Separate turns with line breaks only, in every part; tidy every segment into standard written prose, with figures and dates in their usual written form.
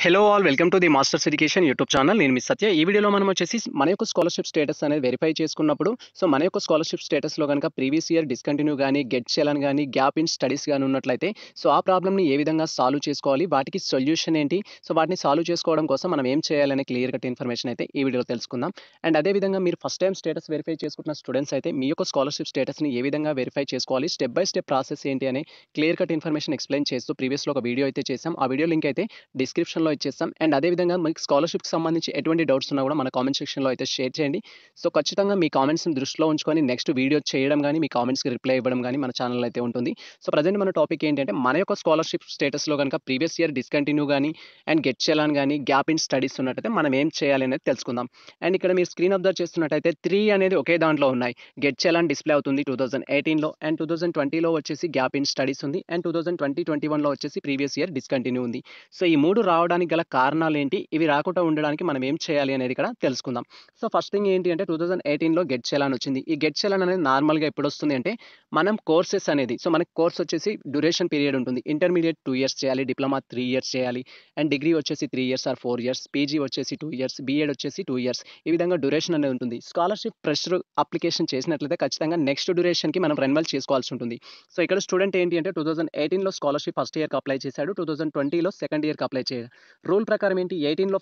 Hello all welcome to the masters education YouTube channel. నేను మీ సత్య. ఈ వీడియోలో మనం వచ్చేసి మన యొక్క స్కాలర్షిప్ స్టేటస్ అనేది వెరిఫై చేసుకున్నప్పుడు మన యొక్క స్కాలర్షిప్ స్టేటస్లో కనుక ప్రీవియస్ ఇయర్ డిస్కంటిన్యూ కానీ గెట్ చేయాలని కానీ గ్యాప్ ఇన్ స్టడీస్ కానీ ఉన్నట్లయితే ఆ ప్రాబ్లమ్ని ఏ విధంగా సాల్వ్ చేసుకోవాలి, వాటికి సొల్యూషన్ ఏంటి, వాటిని సాల్వ్ చేసుకోవడం కోసం మనం ఏం చేయాలనే క్లియర్ కట్ ఇన్ఫర్మేషన్ అయితే ఈ వీడియోలో తెలుసుకుందాం. అండ్ అదేవిధంగా మీరు ఫస్ట్ టైం స్టేటస్ వెరిఫై చేసుకుంటున్న స్టూడెంట్స్ అయితే మీ యొక్క స్కాలర్షిప్ స్టేటస్ని ఏ విధంగా వెరిఫై చేసుకోవాలి, స్టెప్ బై స్టెప్ ప్రాసెస్ ఏంటి అనే క్లియర్ కట్ ఇన్ఫర్మేషన్ ఎక్స్ప్లెయిన్ చేస్తూ ప్రీవియస్లో ఒక వీడియో అయితే చేసాం. ఆ వీడియో లింక్ అయితే డిస్క్రిప్షన్లో ఇచ్చేస్తాం. అండ్ అదేవిధంగా మీకు స్కాలర్షిప్కి సంబంధించి ఎటువంటి డౌట్స్ ఉన్నా కూడా మన కామెంట్ సెక్షన్లో అయితే షేర్ చేయండి. ఖచ్చితంగా మీ కామెంట్స్ని దృష్టిలో ఉంచుకొని నెక్స్ట్ వీడియో చేయడం కానీ మీ కామెంట్స్కి రిప్లై ఇవ్వడం కానీ మన ఛానల్ అయితే ఉంటుంది. ప్రజెంట్ మన టాపిక్ ఏంటంటే మన యొక్క స్కాలర్షిప్ స్టేటస్లో కనుక ప్రీవియస్ ఇయర్ డిస్కంటిన్యూ కానీ అండ్ గెట్ చేయాలని కానీ గ్యాప్ ఇన్ స్టడీస్ ఉన్నట్టయితే మనం ఏం చేయాలి అనేది తెలుసుకుందాం. అండ్ ఇక్కడ మీరు స్క్రీన్ అబ్జర్వ్ చేస్తున్నట్టయితే 3 అనేది ఒకే దాంట్లో ఉన్నాయి. గెట్ చేయాలని డిస్ప్లే అవుతుంది 2018లో, అండ్ 2020లో వచ్చేసి గ్యాప్ ఇన్ స్టడీస్ ఉంది, అండ్ 2020-21లో వచ్చేసి ప్రీవియస్ ఇయర్ డిస్కంటిన్యూ ఉంది. ఈ 3 రావడానికి గల కారణాలు ఏంటి, ఇవి రాకుండా ఉండడానికి మనం ఏం చేయాలి అనేది ఇక్కడ తెలుసుకుందాం. ఫస్ట్ థింగ్ ఏంటి అంటే 2018లో గెట్ చేయాలని వచ్చింది. ఈ గెట్ చేయాలని అనేది నార్మల్గా ఎప్పుడు వస్తుంది అంటే మనం కోర్సెస్ అనేది మనకి కోర్స్ వచ్చేసి డ్యూరేషన్ పీరియడ్ ఉంటుంది. ఇంటర్మీడియట్ 2 ఇయర్స్ చేయాలి, డిప్లొమా 3 ఇయర్స్ చేయాలి, అండ్ డిగ్రీ వచ్చేసి 3 ఇయర్స్ ఆర్ 4 ఇయర్స్, పీజీ వచ్చేసి 2 ఇయర్స్, బీఎడ్ వచ్చేసి 2 ఇయర్స్. ఈ విధంగా డ్యూరేషన్ అనేది ఉంటుంది. స్కాలర్షిప్ ప్రెషర్ అప్లికేషన్ చేసినట్లయితే ఖచ్చితంగా నెక్స్ట్ డ్యూరేషన్కి మనం రెన్యువల్ చేసుకోవాల్సి ఉంటుంది. ఇక్కడ స్టూడెంట్ ఏంటి అంటే 2018లో స్కాలర్షిప్ ఫస్ట్ ఇయర్కి అప్లై చేశాడు, 2020లో సెకండ్ ఇయర్కి అప్లై చేయాలి. రూల్ ప్రకారం ఏంటి, 18లో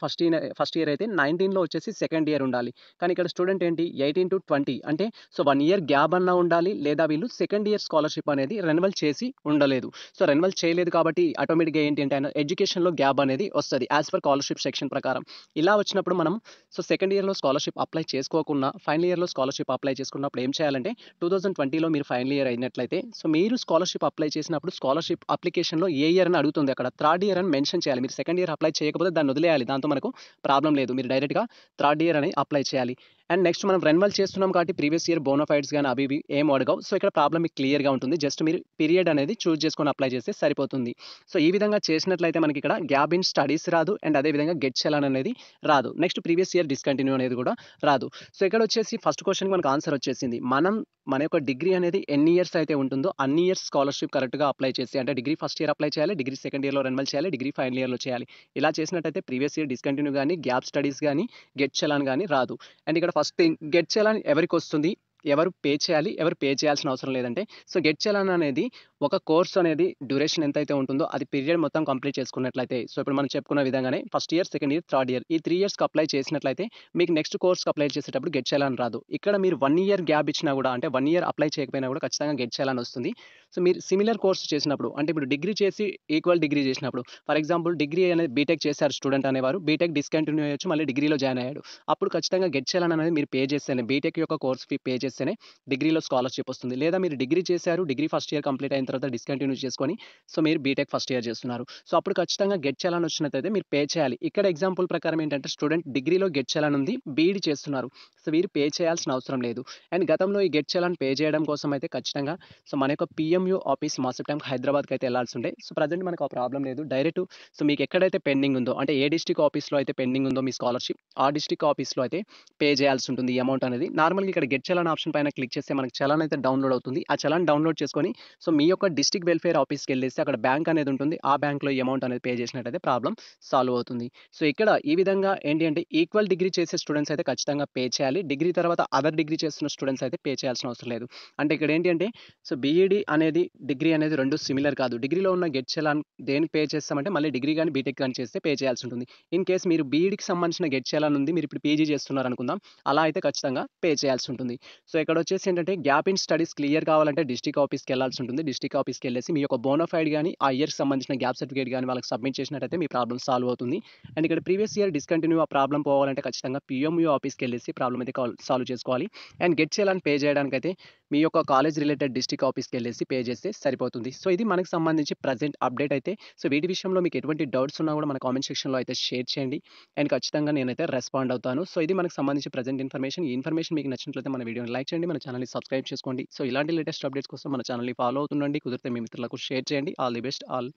ఫస్ట్ ఇయర్ అయితే 19లో వచ్చేసి సెకండ్ ఇయర్ ఉండాలి. కానీ ఇక్కడ స్టూడెంట్ ఏంటి 18 to 20 అంటే 1 ఇయర్ గ్యాప్ అన్నా ఉండాలి, లేదా వీళ్ళు సెకండ్ ఇయర్ స్కాలర్షిప్ అనేది రెన్యువల్ చేసి ఉండలేదు. రెన్యువల్ చేయలేదు కాబట్టి ఆటోమేటిక్గా ఏంటి అంటే ఆయన ఎడ్యుకేషన్లో గ్యాప్ అనేది వస్తుంది యాజ్ పర్ స్కాలర్షిప్ సెక్షన్ ప్రకారం. ఇలా వచ్చినప్పుడు మనం సెకండ్ ఇయర్లో స్కాలర్షిప్ అప్లై చేసుకోకుండా ఫైనల్ ఇయర్లో స్కాలర్షిప్ అప్లై చేసుకున్నప్పుడు ఏం చేయాలంటే 2020లో మీరు ఫైనల్ ఇయర్ అయినట్లయితే మీరు స్కాలర్షిప్ అప్లై చేసినప్పుడు స్కాలర్షిప్ అప్లికేషన్లో ఏ ఇయర్ అని అడుగుతుంది, అక్కడ థర్డ్ ఇయర్ అని మెన్షన్ చేయాలి. మీరు సెకండ్ ఇయర్ అప్లై చేయకపోతే దాన్ని వదిలేయాలి, దాంతో మనకు ప్రాబ్లం లేదు. మీరు డైరెక్ట్గా థర్డ్ ఇయర్ అని అప్లై చేయాలి. అండ్ నెక్స్ట్ మనం రెన్యువల్ చేస్తున్నాం కాబట్టి ప్రీవియస్ ఇయర్ బోనోఫైడ్స్ కానీ అవి ఇవి ఏం అడగవు. ఇక్కడ ప్రాబ్లమ్ మీకు క్లియర్గా ఉంటుంది. జస్ట్ మీరు పీరియడ్ అనేది చూస్ చేసుకొని అప్లై చేస్తే సరిపోతుంది. ఈ విధంగా చేసినట్లయితే మనకి ఇక్కడ గ్యాప్ ఇన్ స్టడీస్ రాదు, అండ్ అదేవిధంగా గెట్ చేయాలని అనేది రాదు. నెక్స్ట్ ప్రీవియస్ ఇయర్ డిస్కంటిన్యూ అనేది కూడా రాదు. ఇక్కడ వచ్చేసి ఫస్ట్ క్వశ్చన్కి మనకు ఆన్సర్ వచ్చేసింది. మన యొక్క డిగ్రీ అనేది ఎన్ని ఇయర్స్ అయితే ఉంటుందో అన్ని ఇయర్స్ స్కాలర్షిప్ కరెక్ట్గా అప్లై చేసి, అంటే డిగ్రీ ఫస్ట్ ఇయర్ అప్లై చేయాలి, డిగ్రీ సెకండ్ ఇయర్లో రెన్యువల్ చేయాలి, డిగ్రీ ఫైనల్ ఇయర్లో చేయాలి. ఇలా చేసినట్టయితే ప్రీవియస్ ఇయర్ డిస్కంటిన్యూ కానీ గ్యాప్ స్టడీస్ కానీ గెట్ చేయాలని కానీ రాదు. అండ్ ఇక్కడ ఫస్ట్ థింగ్ గెట్ చేయాలని ఎవరికి వస్తుంది, ఎవరు పే చేయాలి, ఎవరు పే చేయాల్సిన అవసరం లేదంటే గెట్ చేయాలని అనేది ఒక కోర్స్ అనేది డ్యూరేషన్ ఎంతైతే ఉంటుందో అది పీరియడ్ మొత్తం కంప్లీట్ చేసుకున్నట్లయితే ఇప్పుడు మనం చెప్పుకున్న విధంగానే first year second year third year ఈ 3 ఇయర్స్కి అప్లై చేసినట్లయితే మీకు నెక్స్ట్ కోర్స్కి అప్లై చేసేటప్పుడు గెట్ చేయాలని రాదు. ఇక్కడ మీరు 1 ఇయర్ గ్యాప్ ఇచ్చినా కూడా, అంటే 1 ఇయర్ అప్లై చేయకపోయినా కూడా ఖచ్చితంగా గెట్ చేయాలని వస్తుంది. మీరు సిమిలర్ కోర్స్ చేసినప్పుడు, అంటే ఇప్పుడు డిగ్రీ చేసి ఈక్వల్ డిగ్రీ చేసినప్పుడు, ఫర్ ఎగ్జాంపుల్ డిగ్రీ అనేది బీటెక్ చేశారు స్టూడెంట్ అనేవారు, బీటెక్ డిస్కంటిన్యూ అయ్యొచ్చు, మళ్ళీ డిగ్రీలో జాయిన్ అయ్యాడు. అప్పుడు ఖచ్చితంగా గెట్ చేయాలని అనేది మీరు పే చేస్తేనే, బీటెక్ యొక్క కోర్స్ ఫీ పే చేస్తేనే డిగ్రీలో స్కాలర్షిప్ వస్తుంది. లేదా మీరు డిగ్రీ చేశారు, డిగ్రీ ఫస్ట్ ఇయర్ కంప్లీట్ అయిన తర్వాత డిస్కంటిన్యూ చేసుకొని మీరు బీటెక్ ఫస్ట్ ఇయర్ చేస్తున్నారు. అప్పుడు ఖచ్చితంగా గెట్ చేయాలని వచ్చినట్లయితే మీరు పే చేయాలి. ఇక్కడ ఎగ్జాంపుల్ ప్రకారం ఏంటంటే స్టూడెంట్ డిగ్రీలో గెట్ చేయాలని ఉంది, బీఈడీ చేస్తున్నారు. వీరు పే చేయాల్సిన అవసరం లేదు. అండ్ గతంలో ఈ గెట్ చేయాలని పే చేయడం కోసం అయితే ఖచ్చితంగా మన యొక్క పిఎంయూ ఆఫీస్ మాస్టర్ క్యాంప్ హైదరాబాద్కి అయితే వెళ్ళాల్సి ఉండే. ప్రజెంట్ మనకు ఆ ప్రాబ్లం లేదు. డైరెక్ట్ మీకు ఎక్కడైతే పెండింగ్ ఉందో, అంటే ఏ డిస్ట్రిక్ట్ ఆఫీస్లో అయితే పెండింగ్ ఉందో మీ స్కాలర్షిప్, ఆ డిస్ట్రిక్ట్ ఆఫీస్లో అయితే పే చేయాల్సి ఉంటుంది ఈ అమౌంట్ అనేది. నార్మల్గా ఇక్కడ గెట్ చేయాలని ఆప్షన్ పైన క్లిక్ చేస్తే మనకి చలాన్ అయితే డౌన్లోడ్ అవుతుంది. ఆ చలాన్ డౌన్లోడ్ చేసుకొని మీ యొక్క డిస్ట్రిక్ట్ వెల్ఫేర్ ఆఫీస్కి వెళ్ళేసి అక్కడ బ్యాంక్ అనేది ఉంటుంది, ఆ బ్యాంక్లో ఈ అమౌంట్ అనేది పే చేసినట్టయితే ప్రాబ్లం సాల్వ్ అవుతుంది. ఇక్కడ ఈ విధంగా ఏంటి అంటే ఈక్వల్ డిగ్రీ చేసే స్టూడెంట్స్ అయితే ఖచ్చితంగా పే చేయాలి. డిగ్రీ తర్వాత అదర్ డిగ్రీ చేస్తున్న స్టూడెంట్స్ అయితే పే చేయాల్సిన అవసరం లేదు. అంటే ఇక్కడ ఏంటి అంటే బీఈడీ అనేది డిగ్రీ అనేది రెండు సిమిలర్ కాదు. డిగ్రీలో ఉన్న గెట్ చలాన్ దేనికి పే చేస్తామంటే మళ్ళీ డిగ్రీ కానీ బీటెక్ కానీ చేస్తే పే చేయాల్సి ఉంటుంది. ఇన్ కేస్ మీరు బీఈడీకి సంబంధించిన గెట్ చలాన్ ఉంది, మీరు ఇప్పుడు పీజీ చేస్తున్నారు అనుకుందాం, అలా అయితే ఖచ్చితంగా పే చేయాల్సి ఉంటుంది. ఇక్కడ వచ్చేసి ఏంటంటే గ్యాప్ ఇన్ స్టడీస్ క్లియర్ కావాలంటే డిస్ట్రిక్ట్ ఆఫీస్కి వెళ్ళాల్సి ఉంటుంది. డిస్ట్రిక్ట్ ఆఫీస్కి వెళ్ళేసి మీ యొక్క బోనోఫైడ్ కానీ ఆ ఇయర్కి సంబంధించిన గ్యాప్ సర్టిఫికేట్ కానీ వాళ్ళకి సబ్మిట్ చేసినట్టయితే మీ ప్రాబ్లం సాల్వ్ అవుతుంది. అండ్ ఇక్కడ ప్రీవియస్ ఇయర్ డిస్కంటిన్యూ ఆ ప్రాబ్లం పోవాలంటే ఖచ్చితంగా పిఎంయూ ఆఫీస్కి వెళ్ళేసి ప్రాబ్లం అయితే సాల్వ్ చేసుకోవాలి. అండ్ గెట్ చేయాలని పే చేయడానికి అయితే మీ యొక్క కాలేజ్ రిలేటెడ్ డిస్ట్రిక్ట్ ఆఫీస్కి వెళ్ళేసి పే చేస్తే సరిపోతుంది. ఇది మనకు సంబంధించి ప్రజెంట్ అప్డేట్ అయితే. వీటి విషయంలో మీకు ఎటువంటి డౌట్స్ ఉన్నా కూడా మన కామెంట్ సెక్షన్లో అయితే షేర్ చేయండి, అండ్ ఖచ్చితంగా నేనైతే రెస్పాండ్ అవుతాను. ఇది మనకు సంబంధించి ప్రజెంట్ ఇన్ఫర్మేషన్. ఈ ఇన్ఫర్మేషన్ మీకు నచ్చినట్లయితే మన వీడియోని లైక్ చేయండి, మన ఛానల్ని సబ్స్క్రైబ్ చేసుకోండి. ఇలాంటి లేటెస్ట్ అప్డేట్స్ కోసం మన ఛానల్ని ఫాలో అవుతుండండి. కుదిరితే మీ మిత్రులకు షేర్ చేయండి. All the best all.